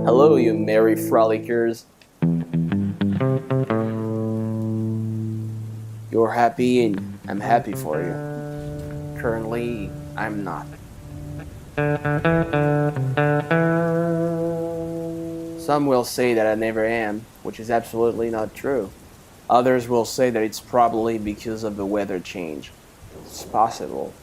Hello, you merry frolickers. You're happy and I'm happy for you. Currently, I'm not. Some will say that I never am, which is absolutely not true. Others will say that it's probably because of the weather change. It's possible.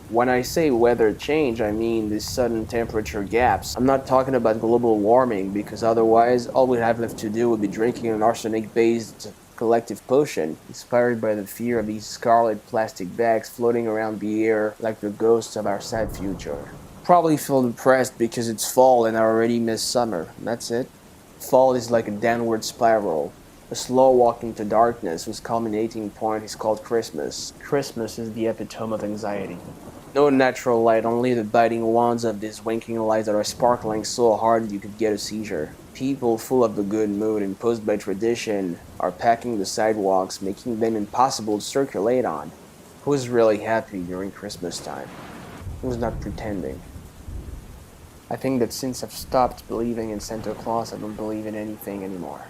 When I say weather change, I mean these sudden temperature gaps. I'm not talking about global warming because otherwise all we have left to do would be drinking an arsenic-based collective potion inspired by the fear of these scarlet plastic bags floating around the air like the ghosts of our sad future. Probably feel depressed because it's fall and I already miss summer. That's it. Fall is like a downward spiral. A slow walk into darkness whose culminating point is called Christmas. Christmas is the epitome of anxiety. No natural light, only the biting wands of these winking lights that are sparkling so hard you could get a seizure. People full of the good mood imposed by tradition are packing the sidewalks, making them impossible to circulate on. Who's really happy during Christmas time? Who's not pretending? I think that since I've stopped believing in Santa Claus, I don't believe in anything anymore.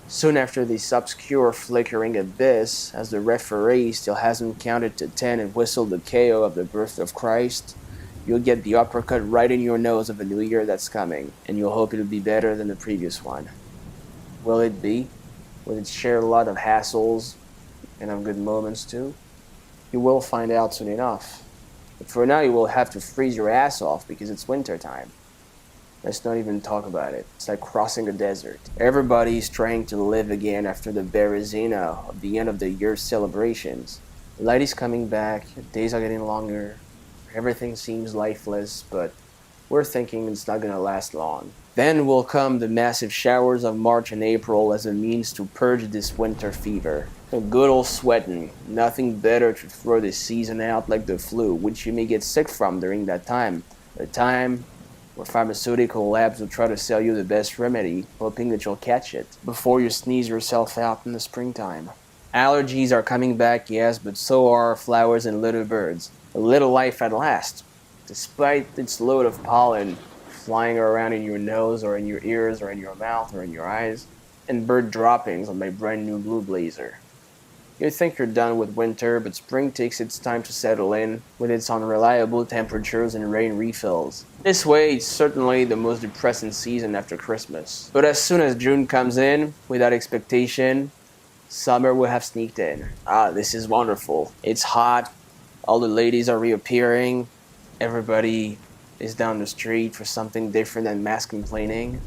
Soon after this obscure flickering abyss, as the referee still hasn't counted to 10 and whistled the KO of the birth of Christ, you'll get the uppercut right in your nose of a new year that's coming, and you'll hope it'll be better than the previous one. Will it be? Will it share a lot of hassles and of good moments too? You will find out soon enough. But for now you will have to freeze your ass off because it's winter time. Let's not even talk about it. It's like crossing a desert. Everybody's trying to live again after the Berezina of the end of the year celebrations. The light is coming back, days are getting longer, everything seems lifeless, but we're thinking it's not gonna last long. Then will come the massive showers of March and April as a means to purge this winter fever. A good old sweating, nothing better to throw this season out like the flu, which you may get sick from during that time. A time where pharmaceutical labs will try to sell you the best remedy, hoping that you'll catch it before you sneeze yourself out in the springtime. Allergies are coming back, yes, but so are flowers and little birds. A little life at last, despite its load of pollen flying around in your nose or in your ears or in your mouth or in your eyes, and bird droppings on my brand new blue blazer. You think you're done with winter, but spring takes its time to settle in, with its unreliable temperatures and rain refills. This way, it's certainly the most depressing season after Christmas. But as soon as June comes in, without expectation, summer will have sneaked in. Ah, this is wonderful. It's hot, all the ladies are reappearing, everybody is down the street for something different than mass complaining.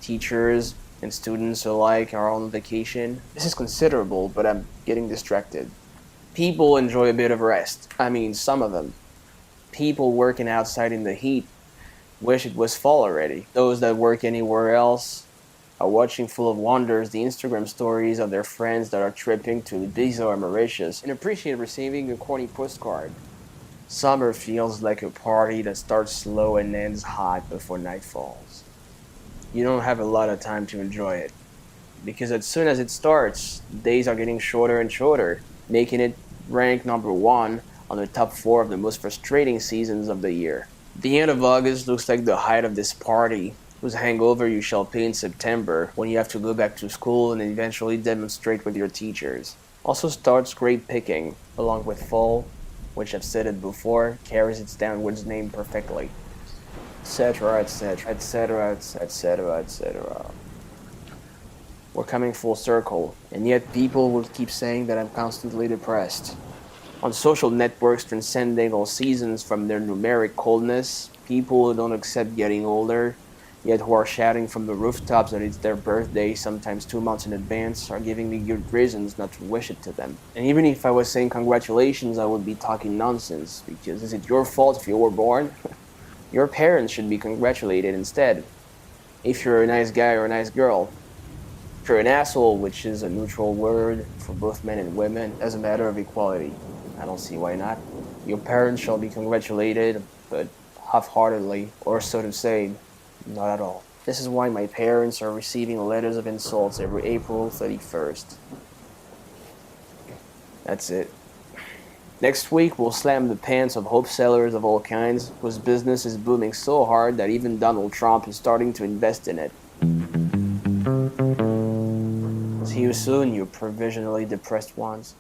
Teachers and students alike are on vacation. This is considerable, but I'm getting distracted. People enjoy a bit of rest. I mean, some of them. People working outside in the heat wish it was fall already. Those that work anywhere else are watching full of wonders the Instagram stories of their friends that are tripping to Ibiza or Mauritius and appreciate receiving a corny postcard. Summer feels like a party that starts slow and ends hot before night falls. You don't have a lot of time to enjoy it, because as soon as it starts, days are getting shorter and shorter, making it rank number 1 on the top 4 of the most frustrating seasons of the year. The end of August looks like the height of this party, whose hangover you shall pay in September when you have to go back to school and eventually demonstrate with your teachers. Also starts grade picking, along with fall, which I've said it before, carries its downwards name perfectly. Etc., etc., etc., etc., etc. We're coming full circle, and yet people will keep saying that I'm constantly depressed. On social networks transcending all seasons from their numeric coldness, people who don't accept getting older, yet who are shouting from the rooftops that it's their birthday sometimes 2 months in advance, are giving me good reasons not to wish it to them. And even if I was saying congratulations, I would be talking nonsense, because is it your fault if you were born? Your parents should be congratulated instead, if you're a nice guy or a nice girl. If you're an asshole, which is a neutral word for both men and women, as a matter of equality, I don't see why not. Your parents shall be congratulated, but half-heartedly, or so to say, not at all. This is why my parents are receiving letters of insults every April 31st. That's it. Next week, we'll slam the pants of hope sellers of all kinds, whose business is booming so hard that even Donald Trump is starting to invest in it. See you soon, you provisionally depressed ones.